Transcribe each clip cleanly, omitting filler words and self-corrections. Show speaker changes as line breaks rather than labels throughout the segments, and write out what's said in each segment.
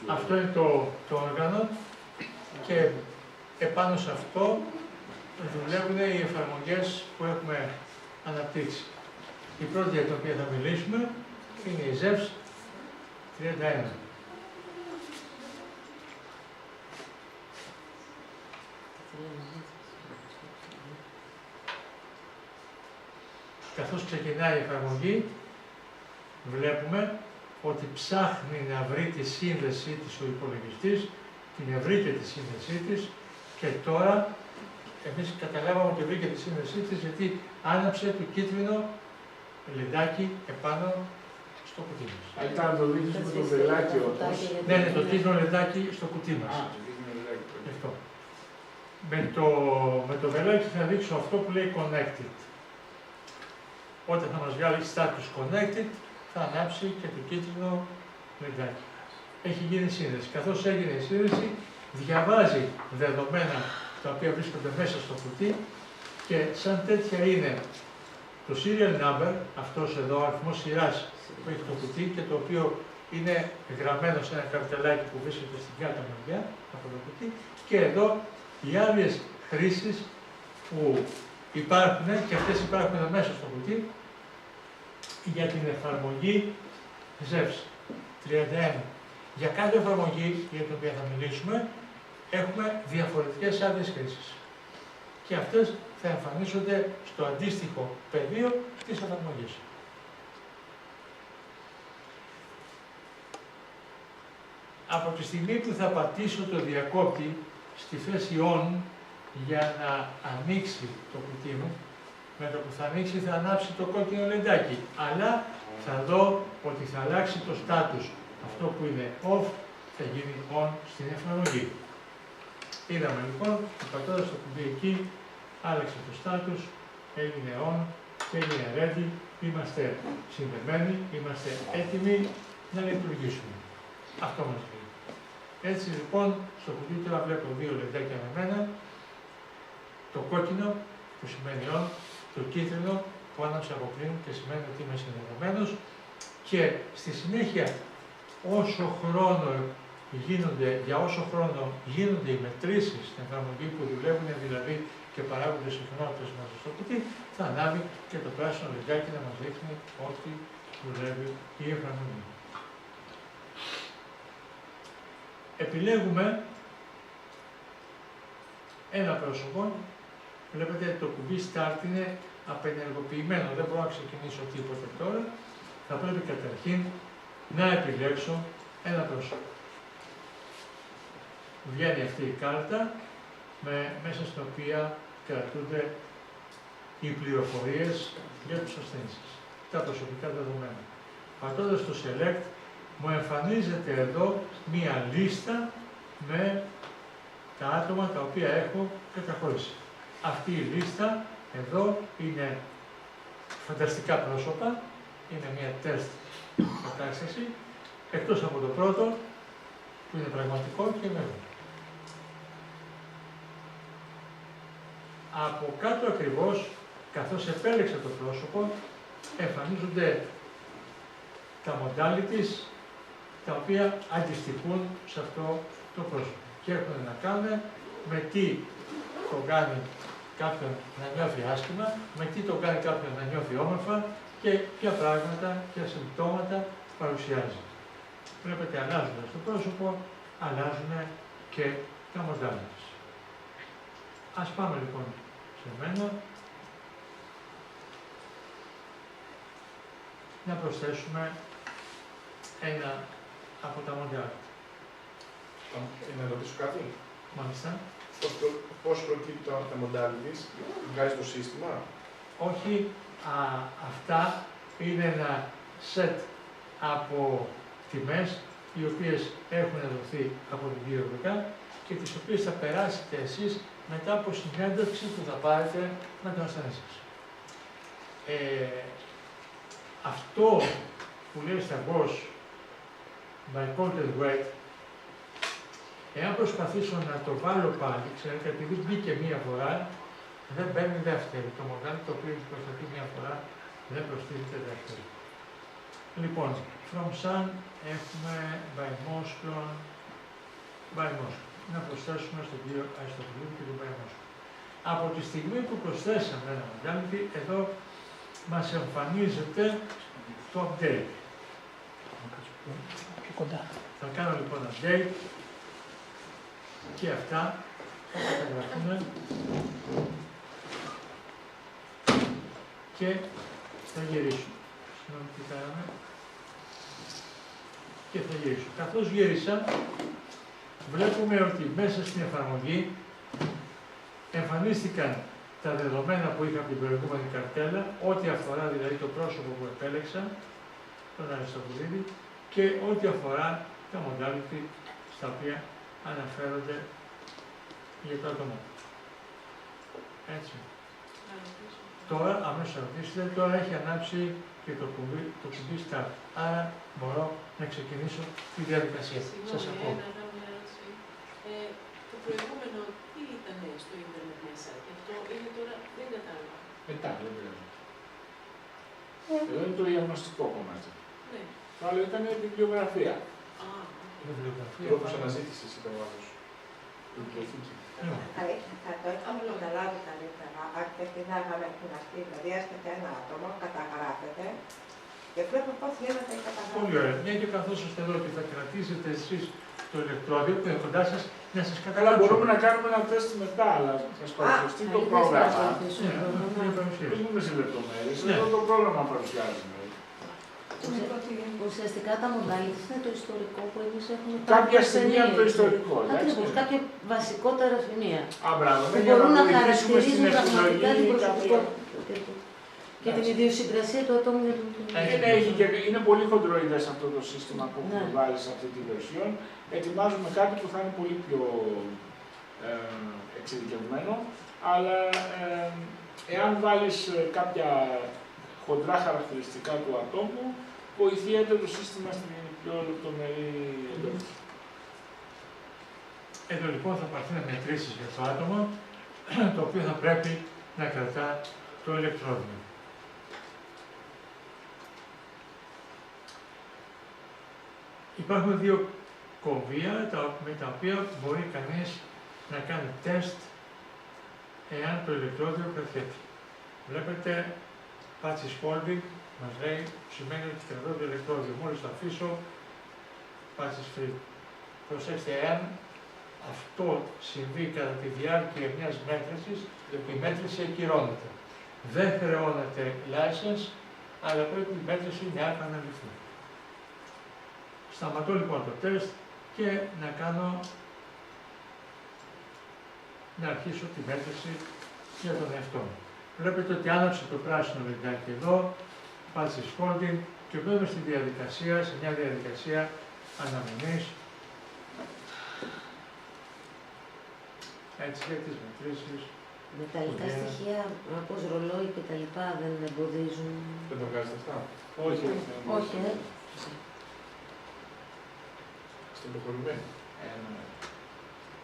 Αυτό είναι το όργανο και επάνω σε αυτό δουλεύουν οι εφαρμογές που έχουμε αναπτύξει. Η πρώτη για την οποία θα μιλήσουμε είναι η ZEVS 31. Καθώς ξεκινάει η εφαρμογή, βλέπουμε ότι ψάχνει να βρει τη σύνδεσή της ο υπολογιστής, την ευρύτερη σύνδεσή της και τώρα εμείς καταλάβαμε ότι βρήκε τη σύνδεσή της γιατί άναψε το κίτρινο λεντάκι επάνω στο κουτί μας.
Ήταν το δείχνεις με το βελάκι όπως.
Ναι, είναι το κίτρινο λεντάκι στο κουτί μας. Αυτό. Με το βελάκι θα δείξω αυτό που λέει Connected. Όταν θα μας βγάλει status Connected, θα ανάψει και το κίτρινο λεντάκι. Έχει γίνει σύνδεση. Καθώς έγινε η σύνδεση, διαβάζει δεδομένα τα οποία βρίσκονται μέσα στο κουτί και σαν τέτοια είναι το serial number, αυτός εδώ ο αριθμός σειράς που έχει το κουτί και το οποίο είναι γραμμένο σε ένα καρτελάκι που βρίσκεται στην κάτω μεριά από το κουτί και εδώ οι άλλες χρήσεις που υπάρχουν και αυτές υπάρχουν μέσα στο κουτί για την εφαρμογή ZEVS 31. Για κάθε εφαρμογή για την οποία θα μιλήσουμε έχουμε διαφορετικές άδειες χρήσης και αυτές θα εμφανίζονται στο αντίστοιχο πεδίο της εφαρμογής. Από τη στιγμή που θα πατήσω το διακόπτη στη θέση ON για να ανοίξει το κουτί μου, με το που θα ανοίξει θα ανάψει το κόκκινο λεντάκι, αλλά θα δω ότι θα αλλάξει το status. Αυτό που είναι off θα γίνει on στην εφαρμογή. Είδαμε λοιπόν, πατώντας το κουμπί εκεί, άλλαξε το status, έγινε on και έγινε ready, είμαστε συνδεμένοι, είμαστε έτοιμοι να λειτουργήσουμε. Αυτό μας λέει. Έτσι λοιπόν, στο κουτί τώρα βλέπω δύο λεντάκια με μένα, το κόκκινο που σημαίνει on, το κίτρινο που άναψε από πριν και σημαίνει ότι είμαι συνδεδεμένος και στη συνέχεια για όσο χρόνο γίνονται οι μετρήσεις στην εφαρμογή που δουλεύουν δηλαδή και παράγονται συχνότητες μέσα στο κουτί, θα ανάβει και το πράσινο λεντάκι να μας δείχνει ότι δουλεύει η εφαρμογή. Επιλέγουμε ένα πρόσωπο. Βλέπετε το κουμπί Start είναι απενεργοποιημένο, δεν μπορώ να ξεκινήσω τίποτε τώρα. Θα πρέπει καταρχήν να επιλέξω ένα πρόσωπο. Βγαίνει αυτή η κάρτα μέσα στην οποία κρατούνται οι πληροφορίες για τους ασθενείς, τα προσωπικά δεδομένα. Πατώντας το Select, μου εμφανίζεται εδώ μία λίστα με τα άτομα τα οποία έχω καταχωρήσει. Αυτή η λίστα εδώ είναι φανταστικά πρόσωπα, είναι μία τεστ κατάσταση, εκτός από το πρώτο που είναι πραγματικό και βέβαιο. Από κάτω ακριβώς, καθώς επέλεξα το πρόσωπο, εμφανίζονται τα modalities τα οποία αντιστοιχούν σε αυτό το πρόσωπο και έχουν να κάνουν με τι το κάνει κάποιον να νιώθει άσχημα, με τι το κάνει κάποιον να νιώθει όμορφα και ποια πράγματα, ποια συμπτώματα παρουσιάζει. Βλέπετε, αλλάζοντας το πρόσωπο, αλλάζουν και τα modalities. Ας πάμε λοιπόν σε μένα να προσθέσουμε ένα από τα modalities.
Να ρωτήσω κάτι.
Μάλιστα.
Πώς προκύπτουν τα modalities, βγάζει το σύστημα.
Όχι, αυτά είναι ένα set από τιμές οι οποίες έχουν δοθεί από την κυριολεκτικά και τις οποίες θα περάσετε εσείς μετά από συνέντευξη που θα πάρετε με τον ασθενή σας. Αυτό που λέει στα Bosch by quoted weight, εάν προσπαθήσω να το βάλω πάλι, ξέρετε, επειδή μπήκε μία φορά, δεν μπαίνει δεύτερη. Το μοντάλι το οποίο έχει προσταθεί μία φορά, δεν προστίθεται δεύτερη. Λοιπόν, from sun έχουμε by Motion. Να προσθέσουμε στο πλοίο Αριστοτελείου και το by Motion. Από τη στιγμή που προσθέσαμε ένα modality, εδώ μας εμφανίζεται το update. Θα κάνω λοιπόν update και αυτά θα καταγραφούν και θα γυρίσουν. Συγγνώμη, τι κάναμε. Και θα γυρίσουν. Καθώς γύρισα, βλέπουμε ότι μέσα στην εφαρμογή εμφανίστηκαν τα δεδομένα που είχα από την προηγούμενη καρτέλα, ό,τι αφορά δηλαδή το πρόσωπο που επέλεξα, τον Αριστοτελίδη, και ό,τι αφορά τα modality στα οποία αναφέρονται για το άτομο. Έτσι. Τώρα, αμέσως ρωτήσετε, τώρα έχει ανάψει και το κουμπί start. Άρα μπορώ να ξεκινήσω τη διαδικασία. Σας ακούω.
Το προηγούμενο τι ήταν στο ίντερνετ μέσα και αυτό είναι τώρα, δεν κατάλαβα.
Μετά, δεν πειράζει. Εδώ είναι το διαγνωστικό κομμάτι.
Ναι.
Το άλλο ήταν η βιβλιογραφία.
Τρόπος αναζήτησης ήταν ο άλλος. Η βιβλιοθήκη.
Θα το είχαμε καταλάβει καλύτερα αν πρέπει να είχαμε ετοιμαστεί, δηλαδή έρχεται ένα άτομο, καταγράφεται και πρέπει πώς γίνεται η καταγραφή.
Πολύ ωραία. Μια και καθώς είστε εδώ και θα κρατήσετε εσείς το ηλεκτρόδιο που είναι κοντά σας, να σας
Αλλά
καταλάβω.
μπορούμε να κάνουμε ένα τεστ μετά, αλλά θα σας παρουσιαστεί το πρόγραμμα. Δεν πούμε σε λεπτομέρειες, εδώ το πρόγραμμα παρουσιάζουμε.
Ουσιαστικά τα modalities είναι το ιστορικό που εμείς έχουμε πάρει.
Κάποια σημεία από το ιστορικό.
Ακριβώς, κάποια βασικότερα σημεία.
Α, μπράβο,
Που
για
μπορούν να
βοηθήσουμε στην
χαρακτηρίζουν πραγματικά την
επιλογή
προσωπικότητα και την ιδιοσυγκρασία του ατόμου για τον
είναι πολύ χοντροειδές αυτό το σύστημα που έχουμε
Ναι.
βάλει σε αυτή τη version. Ετοιμάζουμε κάτι που θα είναι πολύ πιο εξειδικευμένο, αλλά εάν βάλεις κάποια χοντρά χαρακτηριστικά του ατόμου, βοηθιέται το σύστημα στην πιο λεπτομερή εντόπιση.
Εδώ λοιπόν θα πάρθουν μετρήσεις για το άτομο, το οποίο θα πρέπει να κρατά το ηλεκτρόδιο. Υπάρχουν δύο κομβία με τα οποία μπορεί κανείς να κάνει τεστ εάν το ηλεκτρόδιο κρατιέται. Βλέπετε, patches holding μας λέει, σημαίνει ότι κρατώ το ηλεκτρόδιο. Μόλις το αφήσω, patches free. Προσέξτε, εάν αυτό συμβεί κατά τη διάρκεια μιας μέτρησης, η μέτρηση ακυρώνεται. Δεν χρεώνεται license, αλλά πρέπει η μέτρηση να επαναληφθεί. Σταματώ λοιπόν το τεστ και να αρχίσω τη μέτρηση για τον εαυτό μου. Βλέπετε ότι άναψε το πράσινο λιντάκι εδώ, patches holding και μπαίνουμε στη διαδικασία, σε μια διαδικασία αναμονής. Έτσι για τις μετρήσεις.
Μεταλλικά στοιχεία, όπως ρολόι και τα λοιπά, δεν εμποδίζουν.
Δεν το βγάζετε αυτά.
Όχι,
Όχι,
Στην προχωρημένη.
ναι.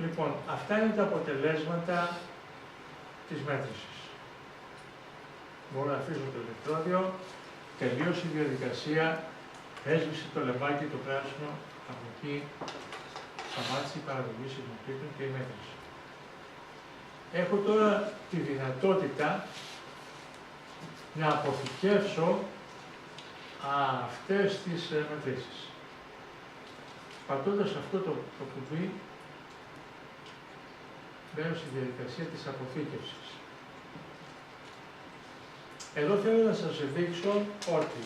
Λοιπόν, αυτά είναι τα αποτελέσματα της μέτρησης. Μπορώ να αφήσω το ηλεκτρόδιο, τελείωσε η διαδικασία, έσβησε το λαμπάκι το πράσινο, από εκεί σταμάτησε η παραγωγή συντοπίτων και η μέτρηση. Έχω τώρα τη δυνατότητα να αποθηκεύσω αυτές τις μετρήσεις. Πατώντας αυτό το κουμπί, μπαίνω στη διαδικασία της αποθήκευσης. Εδώ θέλω να σας δείξω ότι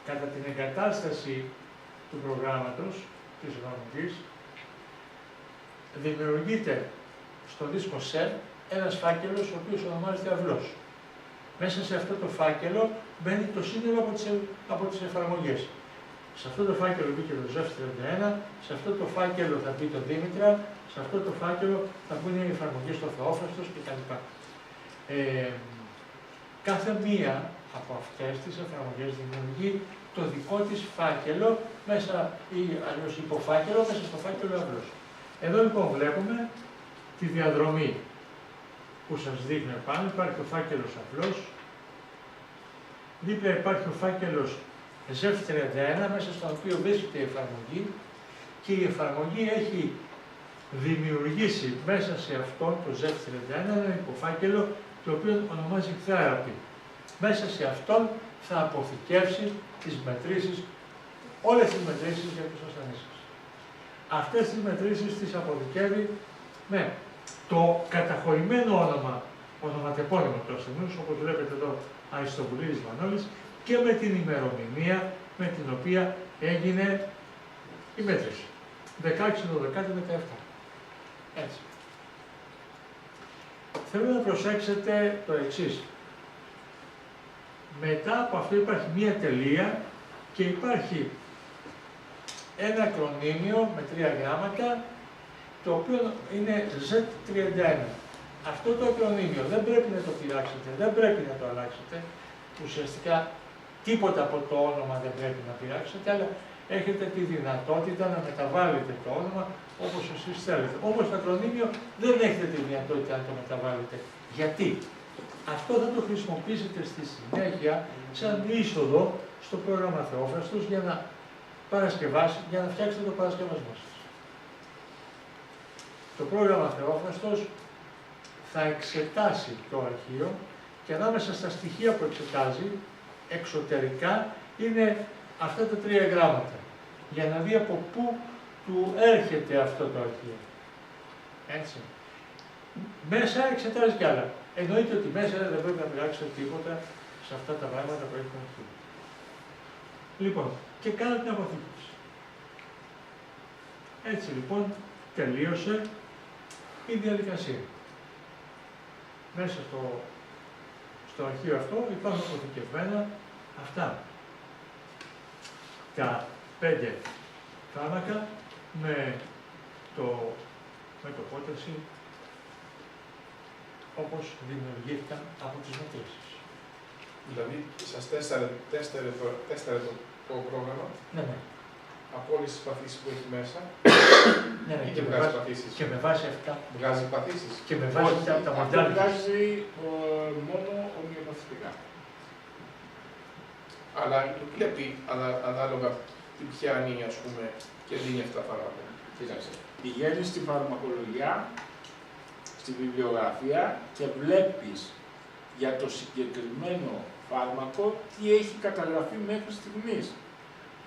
κατά την εγκατάσταση του προγράμματος της εφαρμογής δημιουργείται στο δίσκο SER ένας φάκελος ο οποίος ονομάζεται αυλός. Μέσα σε αυτό το φάκελο μπαίνει το σύνολο από τις εφαρμογές. Σε αυτό το φάκελο μπήκε το ZEF 31, σε αυτό το φάκελο θα μπει το Δήμητρα, σε αυτό το φάκελο θα μπουν οι εφαρμογές στο Θεόφραστος κτλ. Κάθε μία από αυτές τις εφαρμογές δημιουργεί το δικό της φάκελο μέσα, ή αλλιώς υποφάκελο μέσα στο φάκελο αυλός. Εδώ λοιπόν βλέπουμε τη διαδρομή που σας δείχνω επάνω. Υπάρχει ο φάκελος αυλός, δίπλα υπάρχει ο φάκελος ZEV31 μέσα στο οποίο βρίσκεται η εφαρμογή και η εφαρμογή έχει δημιουργήσει μέσα σε αυτό το ZEV31 ένα υποφάκελο το οποίο ονομάζει Therapy. Μέσα σε αυτόν θα αποθηκεύσει τις μετρήσεις, όλες τις μετρήσεις για τους ασθενείς. Αυτές τις μετρήσεις τις αποθηκεύει με το καταχωρημένο όνομα, ονοματεπώνυμο του ασθενούς, όπως βλέπετε εδώ Αριστοβουλίδης Μανώλης, και με την ημερομηνία με την οποία έγινε η μέτρηση. 16/12/17. Έτσι. Θέλω να προσέξετε το εξής. Μετά από αυτό υπάρχει μία τελεία και υπάρχει ένα ακρονίμιο με 3 γράμματα, το οποίο είναι Z31. Αυτό το ακρονίμιο δεν πρέπει να το πειράξετε, δεν πρέπει να το αλλάξετε. Ουσιαστικά τίποτα από το όνομα δεν πρέπει να πειράξετε, αλλά έχετε τη δυνατότητα να μεταβάλλετε το όνομα όπως εσείς θέλετε. Όμως το ακρονίμιο δεν έχετε τη δυνατότητα να το μεταβάλλετε. Γιατί? Αυτό θα το χρησιμοποιήσετε στη συνέχεια σαν είσοδο στο πρόγραμμα Θεόφραστος για να για να φτιάξετε το παρασκευασμό σας. Το πρόγραμμα Θεόφραστος θα εξετάσει το αρχείο και ανάμεσα στα στοιχεία που εξετάζει εξωτερικά είναι αυτά τα 3 γράμματα για να δει από πού του έρχεται αυτό το αρχείο. Έτσι. Μέσα εξετάζει κι άλλα. Εννοείται ότι μέσα δεν πρέπει να πειράξετε τίποτα σε αυτά τα πράγματα που έχουν αρχείο. Λοιπόν, και κάνω την αποθήκευση. Έτσι λοιπόν τελείωσε η διαδικασία. Μέσα στο αρχείο αυτό υπάρχουν αποθηκευμένα αυτά. Τα 5 φάρμακα με το πόταση όπως δημιουργήθηκαν από τις μετρήσεις.
Δηλαδή, σας τέσταρε το πρόγραμμα
Ναι.
από όλες τις παθήσεις που έχει μέσα
Ναι,
και βγάζει παθήσεις.
Και με βάση αυτά.
Βγάζει παθήσεις.
Και με βάση τα μοντέλα.
Βγάζει μόνο ομοιοπαθητικά.
Αλλά βλέπει ανάλογα ποια είναι, ας πούμε, και δίνει αυτά τα φάρμακα.
Κοίταξε. Πηγαίνεις στη φαρμακολογία, στη βιβλιογραφία και βλέπεις για το συγκεκριμένο φάρμακο τι έχει καταγραφεί μέχρι στιγμής.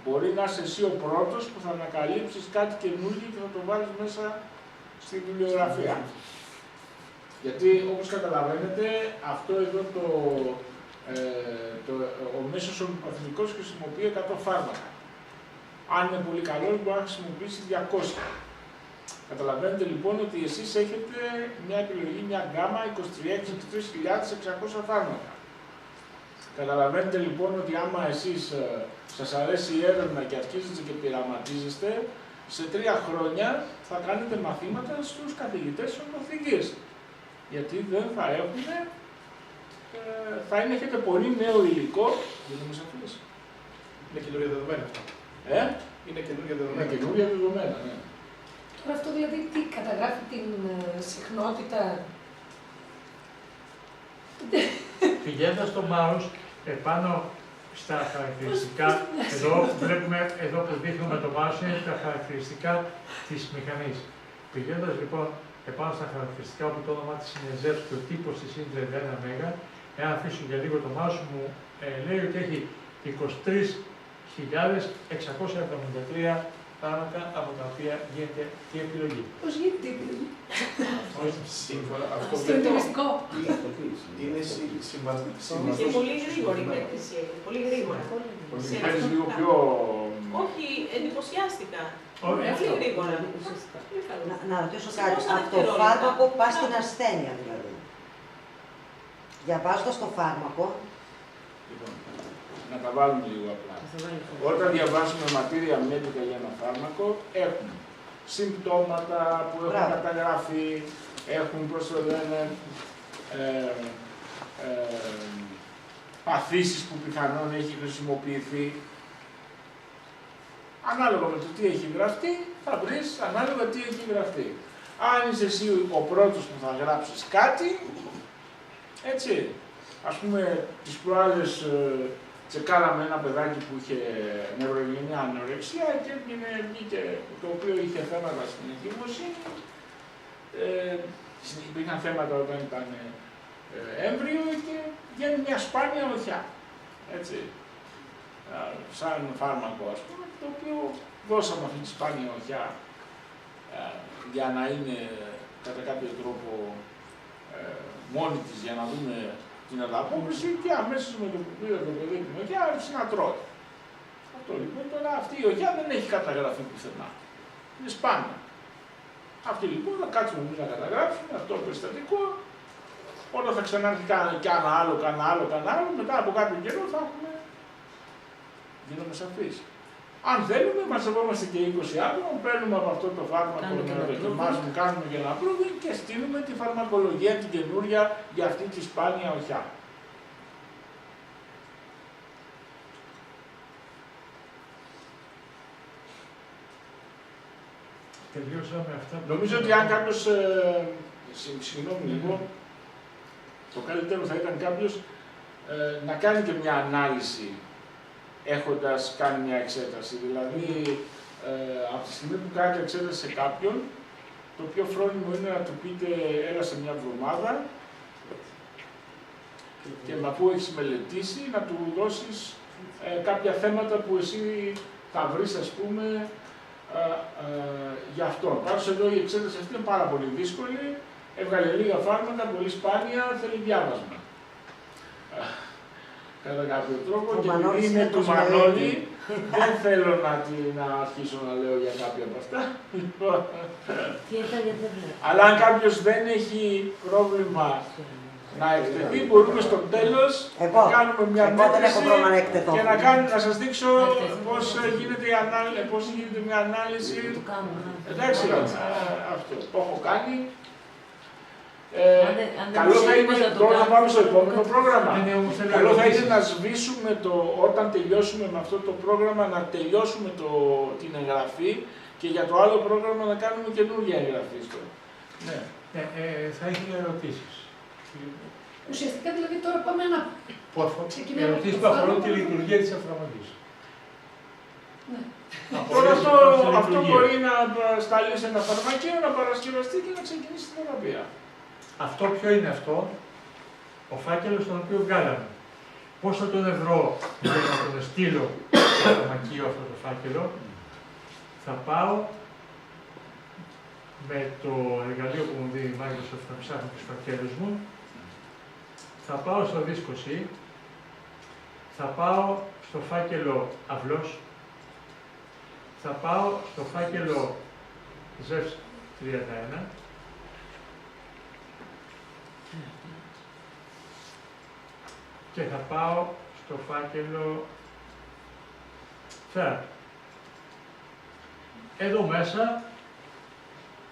Μπορεί να είσαι εσύ ο πρώτος που θα ανακαλύψεις κάτι καινούργιο και θα το βάλεις μέσα στη βιβλιογραφία. Γιατί όπως καταλαβαίνετε αυτό εδώ ο μέσος ομοιοπαθητικός χρησιμοποιεί 100 φάρμακα. Αν είναι πολύ καλός μπορεί να χρησιμοποιήσει 200. Καταλαβαίνετε λοιπόν ότι εσείς έχετε μια επιλογή, μια γκάμα 23.600 φάρμακα. Καταλαβαίνετε λοιπόν ότι άμα εσείς σας αρέσει η έρευνα και αρχίζετε και πειραματίζεστε, σε 3 χρόνια θα κάνετε μαθήματα στους καθηγητές της ομοιοπαθητικής. Γιατί δεν θα έχουν, έχετε πολύ νέο υλικό για να με σαφείς.
Είναι καινούργια δεδομένα αυτά. Είναι καινούργια δεδομένα.
Είναι καινούργια δεδομένα, ναι.
Τώρα αυτό δηλαδή τι καταγράφει την συχνότητα.
Πηγαίνοντας στο mouse επάνω στα χαρακτηριστικά, εδώ που δείχνουμε το mouse είναι τα χαρακτηριστικά της μηχανής. Πηγαίνοντας λοιπόν επάνω στα χαρακτηριστικά όπου το όνομα της είναι ZEV και ο τύπος της είναι 31 MB, εάν αφήσω για λίγο το mouse μου λέει ότι έχει 23.673 φάρμακα από τα οποία γίνεται η επιλογή.
Πώς γίνεται η επιλογή?
Σύμφωνα αυτό
στο εντελεστικό.
είναι σημαντικό.
Και πολύ γρήγορη η μέτρηση. Πολύ γρήγορα.
Παίρνεις λίγο πιο...
Όχι, εντυπωσιάστηκα.
Ωραία.
Πολύ γρήγορα.
Να ρωτήσω κάτι. Από το φάρμακο πας στην ασθένεια δηλαδή. Διαβάζοντας το φάρμακο.
Λοιπόν, να τα βάλουμε λίγο απλά. Όταν διαβάζουμε ματήρια μέτρικα για ένα φάρμακο, έχουν συμπτώματα που έχουν καταγραφεί, έχουν παθήσεις που πιθανόν έχει χρησιμοποιηθεί. Ανάλογα με το τι έχει γραφτεί, θα βρεις ανάλογα τι έχει γραφτεί. Αν είσαι εσύ ο πρώτος που θα γράψεις κάτι, έτσι, ας πούμε τις προάλλες τσεκάραμε ένα παιδάκι που είχε νευρογενειά ανορεξία και βγήκε, το οποίο είχε θέματα στην εγκυμοσύνη. Υπήρχαν θέματα όταν ήταν έμβριο και βγαίνει μια σπάνια οχιά. Έτσι. Σαν φάρμακο, ας πούμε, το οποίο δώσαμε αυτή τη σπάνια οχιά για να είναι κατά κάποιο τρόπο μόνη της, για να δούμε την ανταπόκριση και αμέσως με το που πήρε το παιδί την οχιά άρχισε να τρώει. Αυτό λοιπόν, τώρα αυτή η οχιά δεν έχει καταγραφεί πουθενά. Είναι σπάνια. Αυτή λοιπόν θα κάτσουμε εμείς να καταγράψουμε αυτό το περιστατικό. Όταν θα ξανάρθει κάνα άλλο, μετά από κάποιο καιρό θα έχουμε γίνομαι σαφείς. Αν θέλουμε, μαζευόμαστε και 20 άτομα, παίρνουμε από αυτό το φάρμακο να δοκιμάζουμε, κάνουμε και ένα πρόβλημα και στείλουμε τη φαρμακολογία την καινούρια για αυτή τη σπάνια οχιά.
Τελειώσαμε αυτά.
Νομίζω ότι αν κάποιος, συγγνώμη λίγο, το καλύτερο θα ήταν κάποιος να κάνει και μια ανάλυση έχοντας κάνει μια εξέταση. Δηλαδή, από τη στιγμή που κάνετε εξέταση σε κάποιον, το πιο φρόνιμο είναι να του πείτε έλα σε μια εβδομάδα και αφού έχεις μελετήσει, να του δώσεις κάποια θέματα που εσύ θα βρεις, ας πούμε, για αυτόν. Πάντως εδώ η εξέταση αυτή είναι πάρα πολύ δύσκολη, έβγαλε λίγα φάρμακα, πολύ σπάνια, θέλει διάβασμα. Κατά κάποιο τρόπο, και επειδή είναι του Μανώλη, δεν θέλω να αρχίσω να λέω για κάποια από αυτά. Αλλά αν κάποιος δεν έχει πρόβλημα να εκτεθεί, μπορούμε στο τέλος να κάνουμε μια μέτρηση και να σας δείξω πώς γίνεται μια ανάλυση. Εντάξει, αυτό το έχω κάνει. Καλό θα είναι, τώρα να πάμε στο επόμενο πρόγραμμα. Καλό θα είναι να σβήσουμε όταν τελειώσουμε με αυτό το πρόγραμμα, να τελειώσουμε την εγγραφή και για το άλλο πρόγραμμα να κάνουμε καινούργια εγγραφή.
Ναι. Θα ήθελα ερωτήσεις.
Ουσιαστικά δηλαδή τώρα πάμε να
ερωτήσεις που αφορούν τη λειτουργία της εφαρμογής.
Ναι.
Τώρα αυτό μπορεί να σταλεί σε ένα φαρμακείο, να παρασκευαστεί και να ξεκινήσει την θεραπεία.
Αυτό ποιο είναι αυτό, ο φάκελος τον οποίο βγάλαμε. Πώς θα τον ευρώ για να τον στείλω στο φαρμακείο αυτό το φάκελο. Θα πάω με το εργαλείο που μου δίνει η Microsoft να ψάχνω τους φακέλους μου. Θα πάω στο δίσκο C. Θα πάω στο φάκελο αυλός. Θα πάω στο φάκελο ZEVS 31. Και θα πάω στο φάκελο Third. Εδώ μέσα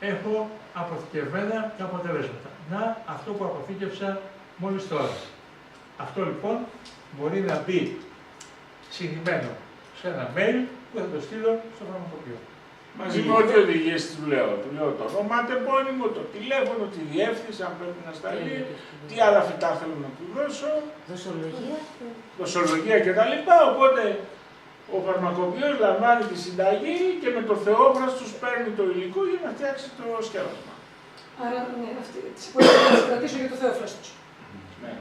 έχω αποθηκευμένα τα αποτελέσματα. Να, αυτό που αποθήκευσα μόλις τώρα. Αυτό λοιπόν μπορεί να μπει συνημμένο σε ένα mail που θα το στείλω στο φαρμακοποιό.
Μαζί με ό,τι οδηγίες του λέω. Του λέω το ονοματεπώνυμο, το τηλέφωνο, τη διεύθυνση, αν πρέπει να σταλεί, τι άλλα φυτά θέλω να του δώσω. Δοσολογία κτλ. Οπότε ο φαρμακοποιός λαμβάνει τη συνταγή και με το θεόφραστος παίρνει το υλικό για να φτιάξει το σκεύασμα.
Άρα, ναι, αυτή τη συμπορία να τις κρατήσω για το θεόφραστος.
Ναι.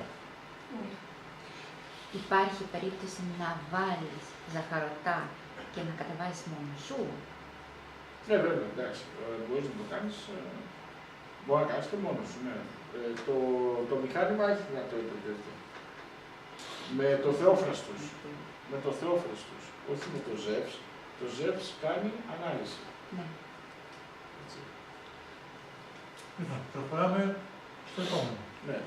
Υπάρχει περίπτωση να βάλεις ζαχαρωτά και να κατεβάσεις μόνο σου.
Ναι, βέβαια, εντάξει. Μπορείς να το κάνεις. Μπορεί να κάνεις και μόνος σου, ναι. Το μηχάνημα έχει δυνατότητα τέτοια. Με το θεόφραστος. Με το θεόφραστος. Όχι με το ZEVS. Το ZEVS κάνει ανάλυση.
Ναι.
Λοιπόν, προχωράμε στο επόμενο.
Ναι.